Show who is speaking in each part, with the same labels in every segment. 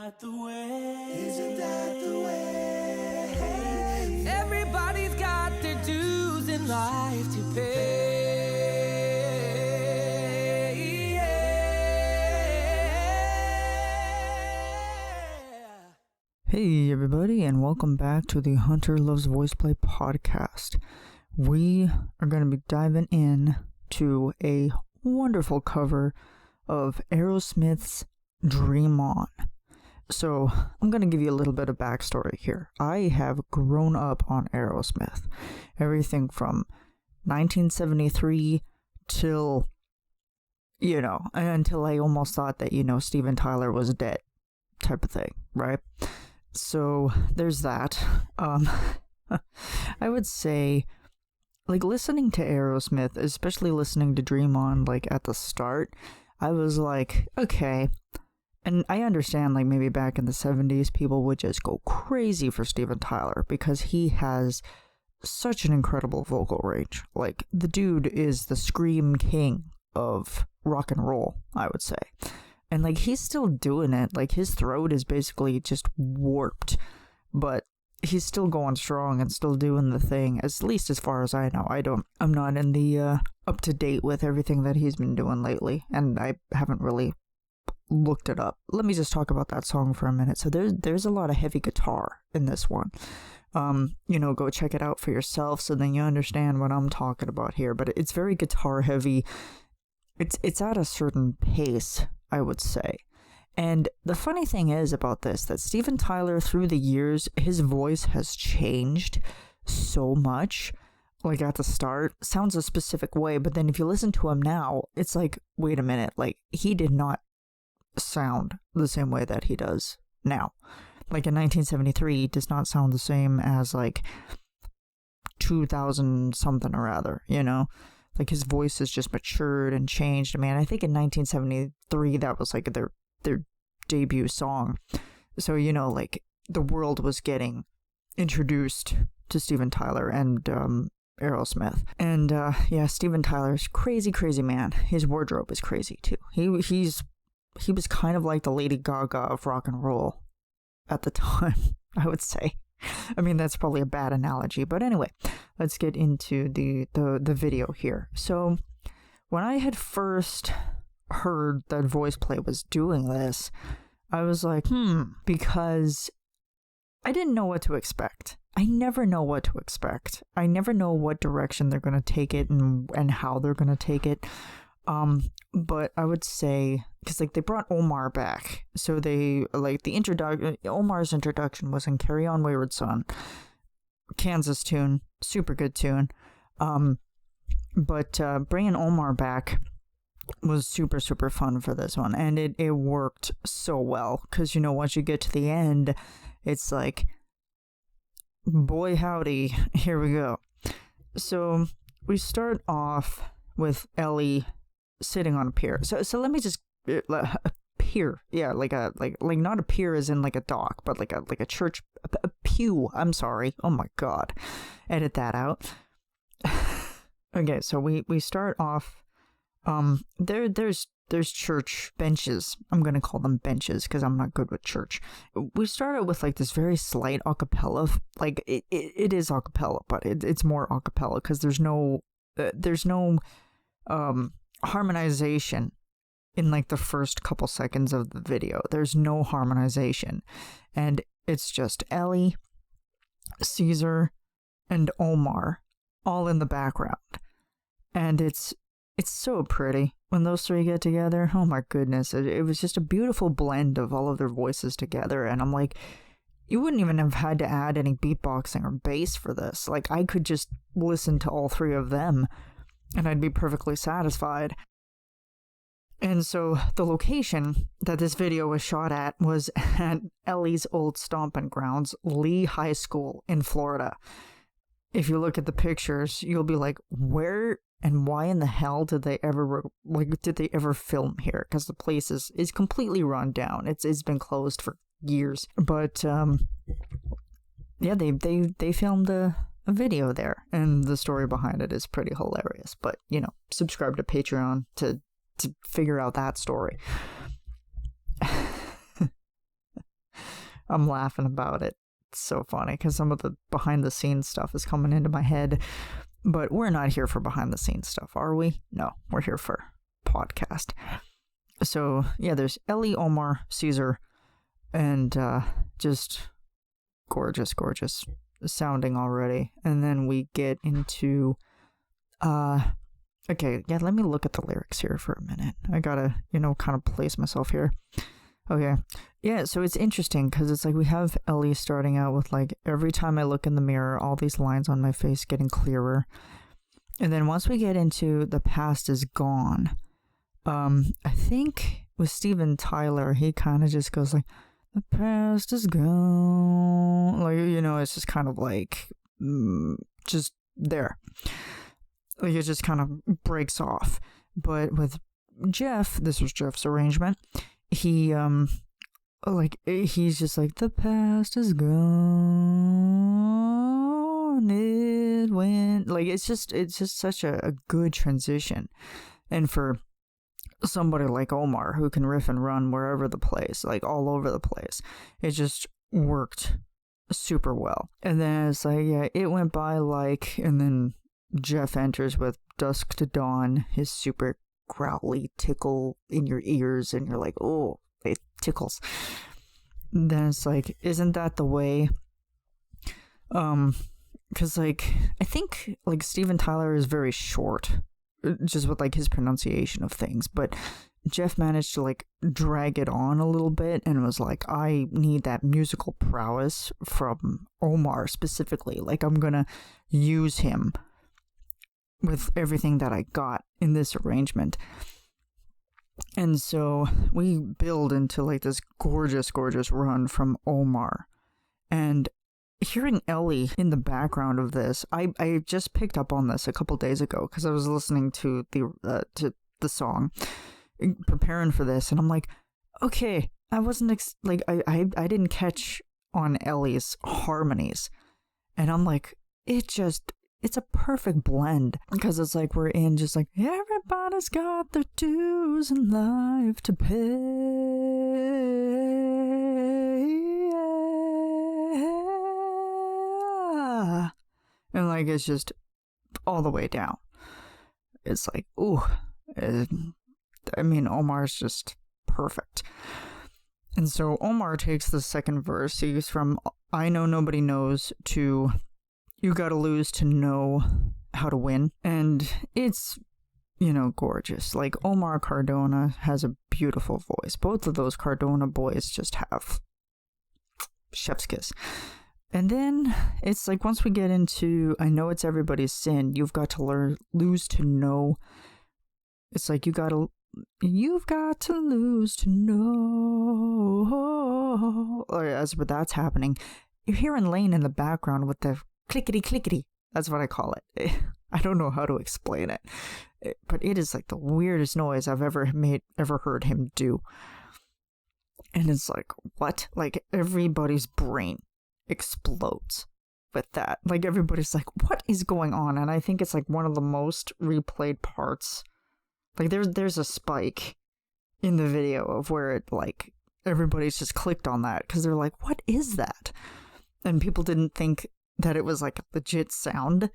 Speaker 1: that the way? Isn't that the way? Everybody's got their dues in life to pay.
Speaker 2: Hey everybody, and welcome back to the Hunter Loves Voiceplay podcast. We are going to be diving in to a wonderful cover of Aerosmith's Dream On. So, I'm going to give you a little bit of backstory here. I have grown up on Aerosmith. Everything from 1973 till, until I almost thought that, Steven Tyler was dead type of thing, right? So, there's that. I would say, listening to Aerosmith, especially listening to Dream On, at the start, I was like, okay. And I understand, maybe back in the 70s, people would just go crazy for Steven Tyler because he has such an incredible vocal range. The dude is the scream king of rock and roll, I would say. And, he's still doing it. His throat is basically just warped. But he's still going strong and still doing the thing, at least as far as I know. I'm not in the up to date with everything that he's been doing lately, and I haven't really looked it up. Let me just talk about that song for a minute. So there's a lot of heavy guitar in this one. Go check it out for yourself so then you understand what I'm talking about here. But it's very guitar heavy. It's at a certain pace, I would say. And the funny thing is about this, that Steven Tyler, through the years, his voice has changed so much. At the start, sounds a specific way, but then if you listen to him now, it's wait a minute, he did not sound the same way that he does now. In 1973, he does not sound the same as 2000 something or other, his voice has just matured and changed. I mean, I think in 1973, that was their debut song. So, the world was getting introduced to Steven Tyler and Aerosmith. And, Steven Tyler's crazy, crazy man. His wardrobe is crazy, too. He was kind of like the Lady Gaga of rock and roll at the time, I would say. I mean, that's probably a bad analogy, but anyway, let's get into the video here. So, when I had first heard that Voiceplay was doing this, I was like, because I didn't know what to expect. I never know what to expect. I never know what direction they're going to take it and how they're going to take it. But I would say, because they brought Omar back, so they Omar's introduction was in Carry On Wayward Son, Kansas tune, super good tune. But bringing Omar back was super, super fun for this one, and it worked so well, because once you get to the end, it's boy howdy, here we go. So we start off with Ellie sitting on a pier. So let me just a pier, yeah, not a pier as in a dock, but like a church, a pew. I'm sorry. Oh my god, edit that out. Okay, so we start off. There's church benches. I'm gonna call them benches because I'm not good with church. We start out with this very slight acapella. It is acapella, but it's more acapella because there's no harmonization in the first couple seconds of the video. There's no harmonization, and it's just Ellie, Caesar, and Omar all in the background, and it's so pretty when those three get together. Oh my goodness, it was just a beautiful blend of all of their voices together, and I'm you wouldn't even have had to add any beatboxing or bass for this. I could just listen to all three of them and I'd be perfectly satisfied. And so the location that this video was shot at was at Ellie's old stomping grounds, Lee High School in Florida. If you look at the pictures, you'll be like, where and why in the hell did they ever film here? Because the place is completely run down. It's been closed for years. But they filmed a video there, and the story behind it is pretty hilarious. But subscribe to Patreon to figure out that story. I'm laughing about it. It's so funny because some of the behind the scenes stuff is coming into my head. But we're not here for behind the scenes stuff, are we? No, we're here for podcast. So, yeah, there's Ellie, Omar, Caesar, and just gorgeous sounding already. And then we get into okay, yeah, let me look at the lyrics here for a minute. I gotta, kind of place myself here. Okay. Yeah, so it's interesting because it's like we have Ellie starting out with like, every time I look in the mirror, all these lines on my face getting clearer. And then once we get into the past is gone, I think with Steven Tyler, he kind of just goes like, the past is gone. Like, it's just kind of like, just there. Like it just kind of breaks off. But with Jeff, this was Jeff's arrangement, he he's just like, the past is gone, it went, like it's just such a good transition. And for somebody like Omar who can riff and run wherever the place, like all over the place, it just worked super well. And then it's like, yeah, it went by like, and then Jeff enters with Dusk to Dawn, his super growly tickle in your ears, and you're like, oh, it tickles. Then it's like, isn't that the way? Because like, I think like Steven Tyler is very short, just with like his pronunciation of things, but Jeff managed to like drag it on a little bit and was like, I need that musical prowess from Omar specifically. Like, I'm gonna use him with everything that I got in this arrangement. And so we build into like this gorgeous run from Omar. And hearing Ellie in the background of this, I just picked up on this a couple days ago because I was listening to the song, preparing for this, and I'm like, okay, I wasn't I didn't catch on Ellie's harmonies, and I'm like, it's a perfect blend because it's like we're in just like, everybody's got their dues in life to pay, and like it's just all the way down. It's like, ooh, I mean, Omar's just perfect. And so Omar takes the second verse. He's from I Know Nobody Knows to You Gotta Lose to Know How to Win. And it's, gorgeous. Like, Omar Cardona has a beautiful voice. Both of those Cardona boys just have chef's kiss. And then it's like, once we get into I Know It's Everybody's Sin, you've got to lose to know. It's like, you've got to lose to know. Or as that's happening, you're hearing Lane in the background with the clickety. That's what I call it. I don't know how to explain it, but it is like the weirdest noise I've ever heard him do. And it's like, what? Like, everybody's brain explodes with that. Like, everybody's like, what is going on? And I think it's like one of the most replayed parts. Like, there's a spike in the video of where it, like, everybody's just clicked on that because they're like, what is that? And people didn't think that it was like a legit sound,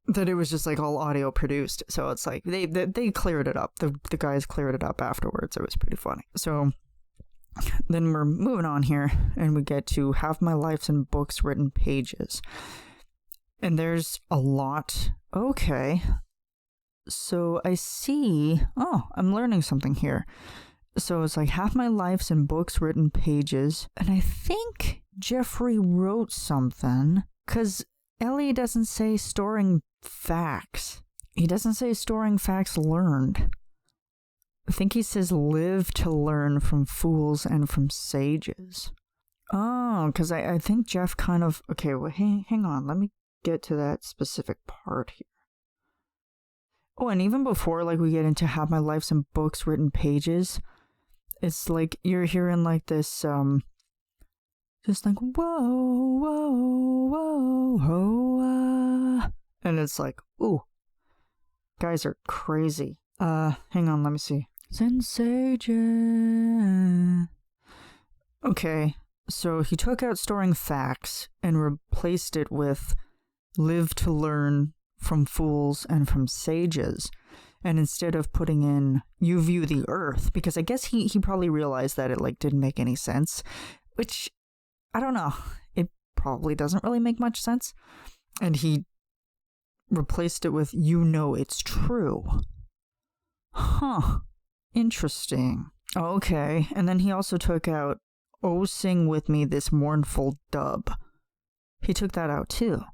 Speaker 2: that it was just like all audio produced. So it's like they cleared it up. The guys cleared it up afterwards. It was pretty funny. So then we're moving on here and we get to Have My Life's in Books Written Pages. And there's a lot. Okay. So I see, I'm learning something here. So it's like, Half My Life's in Books Written Pages. And I think Jeffrey wrote something, because Ellie doesn't say storing facts. He doesn't say storing facts learned. I think he says live to learn from fools and from sages. Oh, because I think Jeff kind of, okay, well, hang on, let me get to that specific part here. Oh, and even before, like, we get into Have My Life's in Books Written Pages, it's like you're hearing like this, just like, whoa, and it's like, ooh, guys are crazy. Hang on, let me see. Sensation. Okay, So he took out storing facts and replaced it with live to learn from fools and from sages. And instead of putting in you view the earth, because I guess he probably realized that it like didn't make any sense, which I don't know. It probably doesn't really make much sense. And he replaced it with you know it's true. Huh. Interesting. Okay. And then he also took out oh sing with me this mournful dub. He took that out too.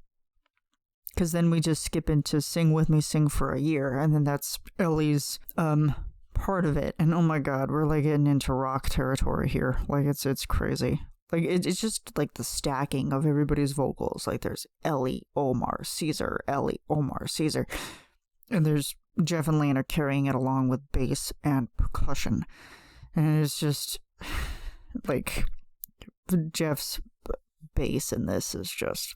Speaker 2: Because then we just skip into sing with me, sing for a year, and then that's Ellie's part of it. And oh my god, we're like getting into rock territory here. Like it's crazy. Like it's just like the stacking of everybody's vocals. Like there's Ellie, Omar, Caesar, Ellie, Omar, Caesar, and there's Jeff and Lana carrying it along with bass and percussion, and it's just like Jeff's bass in this is just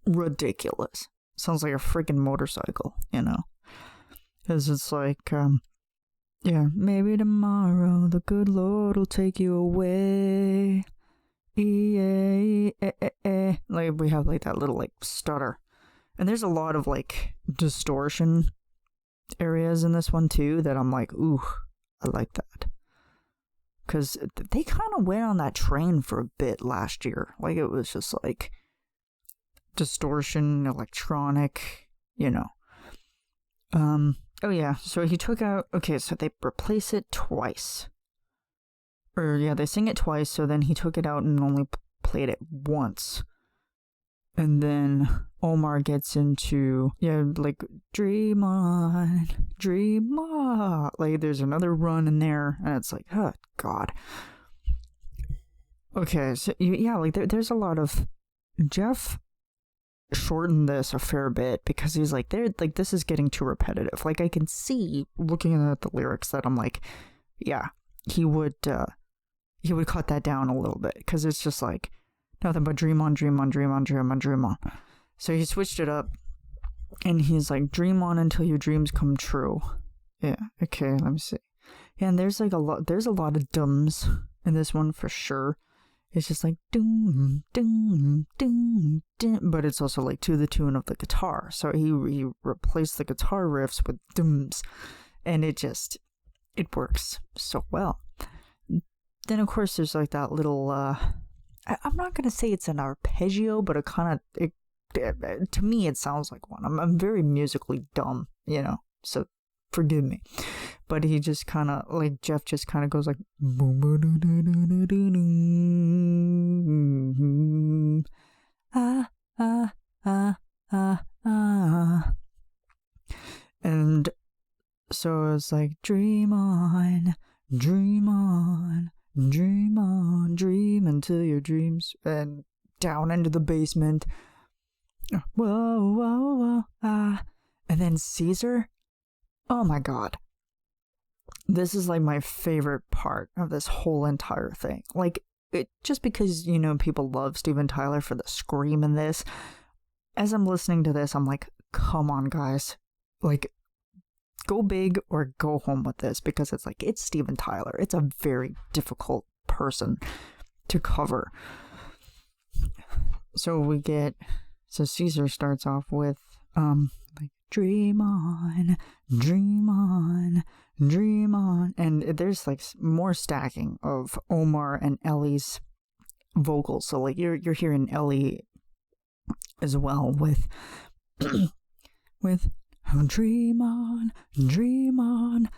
Speaker 2: ridiculous. Sounds like a freaking motorcycle, you know? Because it's like, yeah, maybe tomorrow the good Lord will take you away. Like, we have like that little like stutter. And there's a lot of like distortion areas in this one too that I'm like, ooh, I like that. Because they kind of went on that train for a bit last year. Like, it was just like distortion, electronic, you know. Oh yeah, so he took out, okay, so they replace it twice. Or yeah, they sing it twice, so then he took it out and only played it once. And then Omar gets into, yeah, like, dream on, like, there's another run in there, and it's like, oh, God. Okay, so, yeah, like, there's a lot of, Jeff shortened this a fair bit, because he's like, this is getting too repetitive. Like, I can see, looking at the lyrics, that I'm like, yeah, he would cut that down a little bit, because it's just like, nothing but dream on, dream on, dream on, dream on, dream on. So he switched it up, and he's like, dream on until your dreams come true. Yeah, okay, let me see. Yeah, and there's like there's a lot of dums in this one for sure. It's just like doom, doom, doom, doom, but it's also like to the tune of the guitar. So he replaced the guitar riffs with dooms, and it works so well. Then of course there's like that little I'm not gonna say it's an arpeggio, but to me it sounds like one. I'm very musically dumb, you know, so forgive me. But he just kind of, like, Jeff just kind of goes like, and so it's like, dream on, dream on, dream on, dream until your dreams, and down into the basement. Whoa, whoa, whoa, ah. And then Caesar, oh my god. This is like my favorite part of this whole entire thing. Like, just because, you know, people love Steven Tyler for the scream in this, as I'm listening to this, I'm like, come on, guys. Like, go big or go home with this, because it's like, it's Steven Tyler. It's a very difficult person to cover. So Caesar starts off with, like, dream on, dream on, dream on. And there's like more stacking of Omar and Ellie's vocals. So like you're hearing Ellie as well with dream on, dream on,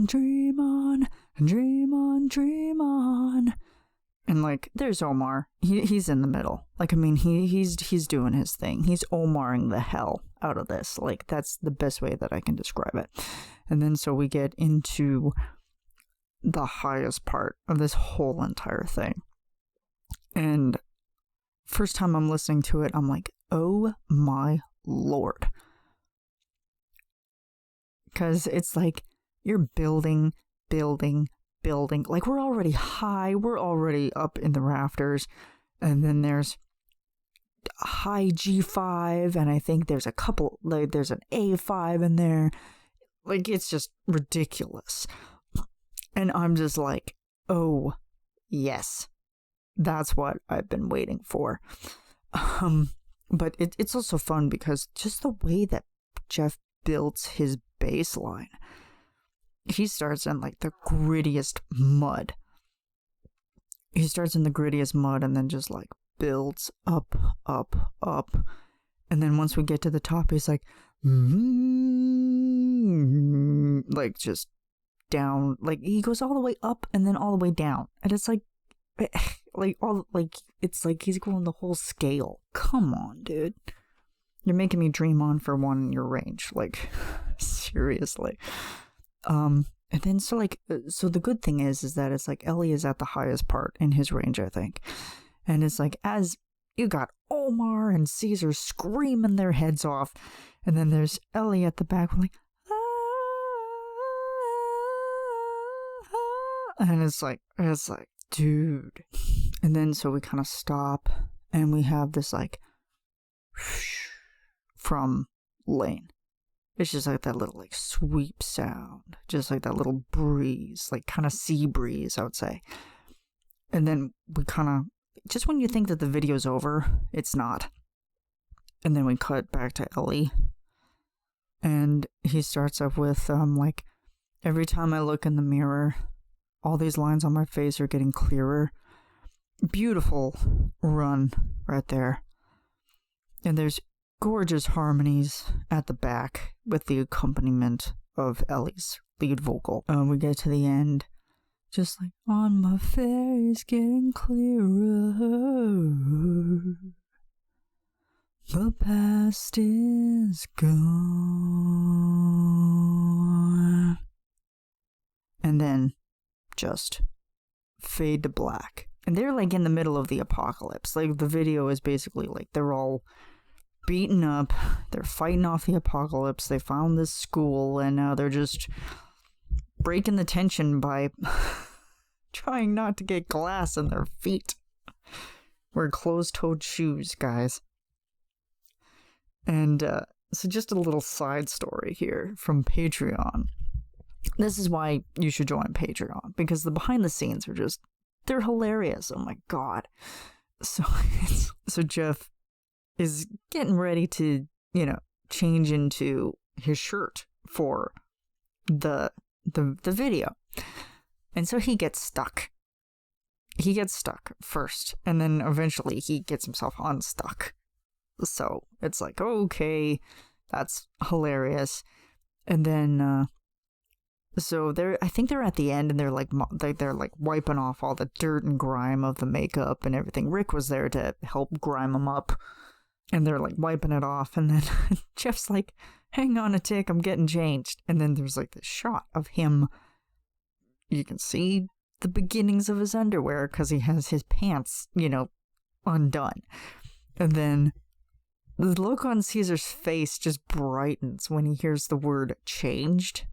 Speaker 2: dream on, dream on, dream on. And like there's Omar. He's in the middle. Like, I mean, he's doing his thing. He's Omaring the hell out of this. Like, that's the best way that I can describe it. And then so we get into the highest part of this whole entire thing. And first time I'm listening to it, I'm like, oh my Lord. Because it's like you're building. Like, we're already high, we're already up in the rafters, and then there's high G5, and I think there's a couple, like, there's an A5 in there. Like, it's just ridiculous. And I'm just like, oh, yes. That's what I've been waiting for. But it's also fun because just the way that Jeff builds his bass line. He starts in like the grittiest mud. He starts in the grittiest mud and then just like builds up. And then once we get to the top, he's like, like just down. Like he goes all the way up and then all the way down. And it's like it's like he's going the whole scale. Come on, dude. You're making me dream on for one in your range. Like, seriously. And then so the good thing is that it's like Ellie is at the highest part in his range, I think. And it's like, as you got Omar and Caesar screaming their heads off, and then there's Ellie at the back like, and it's like, dude. And then so we kind of stop, and we have this like from Lane. It's just like that little like sweep sound, just like that little breeze, like kind of sea breeze, I would say. And then we kind of, just when you think that the video's over, it's not. And then we cut back to Ellie, and he starts up with like, every time I look in the mirror, all these lines on my face are getting clearer. Beautiful run right there. And there's gorgeous harmonies at the back with the accompaniment of Ellie's lead vocal. We get to the end, just like, on my face getting clearer, the past is gone. And then just fade to black. And they're like in the middle of the apocalypse. Like the video is basically like they're all beaten up, they're fighting off the apocalypse, they found this school, and now they're just breaking the tension by trying not to get glass in their feet. Wear closed-toed shoes, guys. And so just a little side story here from Patreon. This is why you should join Patreon, because the behind the scenes are just, they're hilarious. Oh my god. So Jeff is getting ready to, change into his shirt for the video. And so he gets stuck. He gets stuck first, and then eventually he gets himself unstuck. So it's like, okay, that's hilarious. And then so I think they're at the end, and they're like wiping off all the dirt and grime of the makeup and everything. Rick was there to help grime them up, and they're like wiping it off, and then Jeff's like, hang on a tick, I'm getting changed. And then there's like this shot of him. You can see the beginnings of his underwear because he has his pants, undone. And then the look on Caesar's face just brightens when he hears the word changed.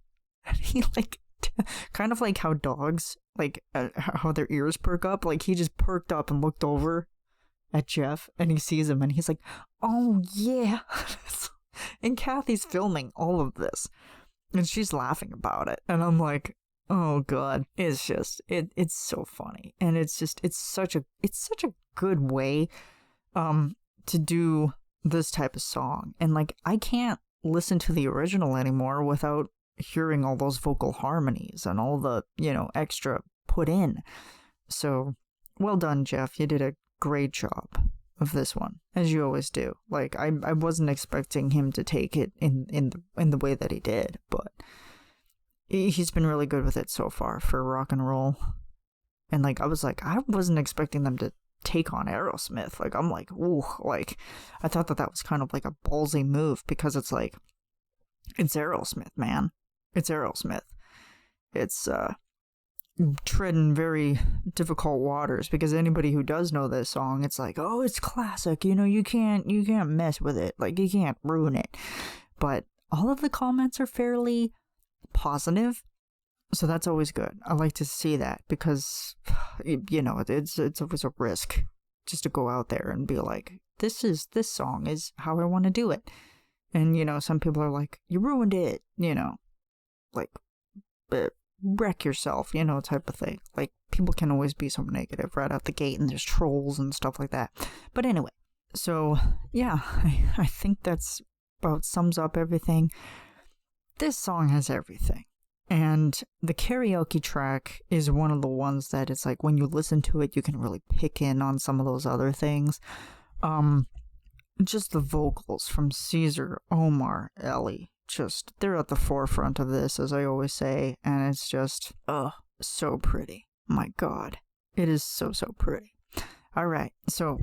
Speaker 2: And he kind of like how dogs, how their ears perk up. Like he just perked up and looked over at Jeff, and he sees him, and he's like, oh yeah. And Kathy's filming all of this, and she's laughing about it. And I'm like, oh god, it's just, it's so funny. And it's such a good way to do this type of song. And like, I can't listen to the original anymore without hearing all those vocal harmonies and all the, extra put in. So well done, Jeff. You did a great job of this one, as you always do. Like, I wasn't expecting him to take it in the way that he did, but he's been really good with it so far for rock and roll. And like, I wasn't expecting them to take on Aerosmith. Like, I'm like, ooh, like, I thought that was kind of like a ballsy move, because it's like, it's Aerosmith, man. It's Aerosmith. It's treading very difficult waters, because anybody who does know this song, it's like, oh, it's classic, you can't mess with it, like, you can't ruin it. But all of the comments are fairly positive, so that's always good. I like to see that, because it's always a risk just to go out there and be like, this song is how I want to do it. And some people are like, you ruined it, like, but wreck yourself, you know, type of thing. Like, people can always be so negative right out the gate, and there's trolls and stuff like that. But anyway, so yeah, I think that's about sums up everything. This song has everything. And the karaoke track is one of the ones that it's like when you listen to it, you can really pick in on some of those other things. Just the vocals from Caesar, Omar, Ellie, just, they're at the forefront of this, as I always say, and it's just, so pretty. My God, it is so pretty. Alright, so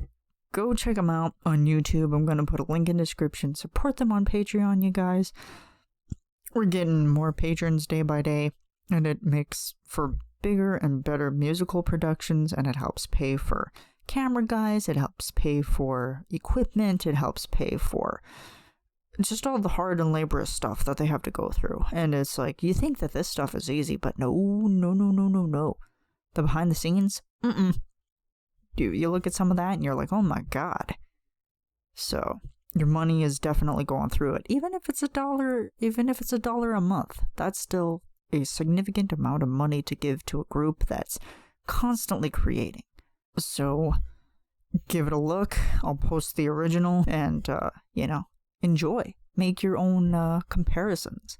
Speaker 2: go check them out on YouTube. I'm going to put a link in the description. Support them on Patreon, you guys. We're getting more patrons day by day, and it makes for bigger and better musical productions, and it helps pay for camera guys, it helps pay for equipment, it helps pay for just all the hard and laborious stuff that they have to go through. And it's like, you think that this stuff is easy, but no. The behind the scenes, you look at some of that and you're like, oh my God. So your money is definitely going through it. Even if it's $1 a month, that's still a significant amount of money to give to a group that's constantly creating. So give it a look. I'll post the original and, enjoy. Make your own comparisons.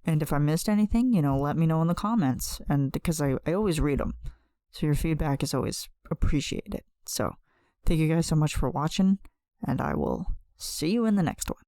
Speaker 2: And if I missed anything, let me know in the comments. And because I always read them. So your feedback is always appreciated. So thank you guys so much for watching, and I will see you in the next one.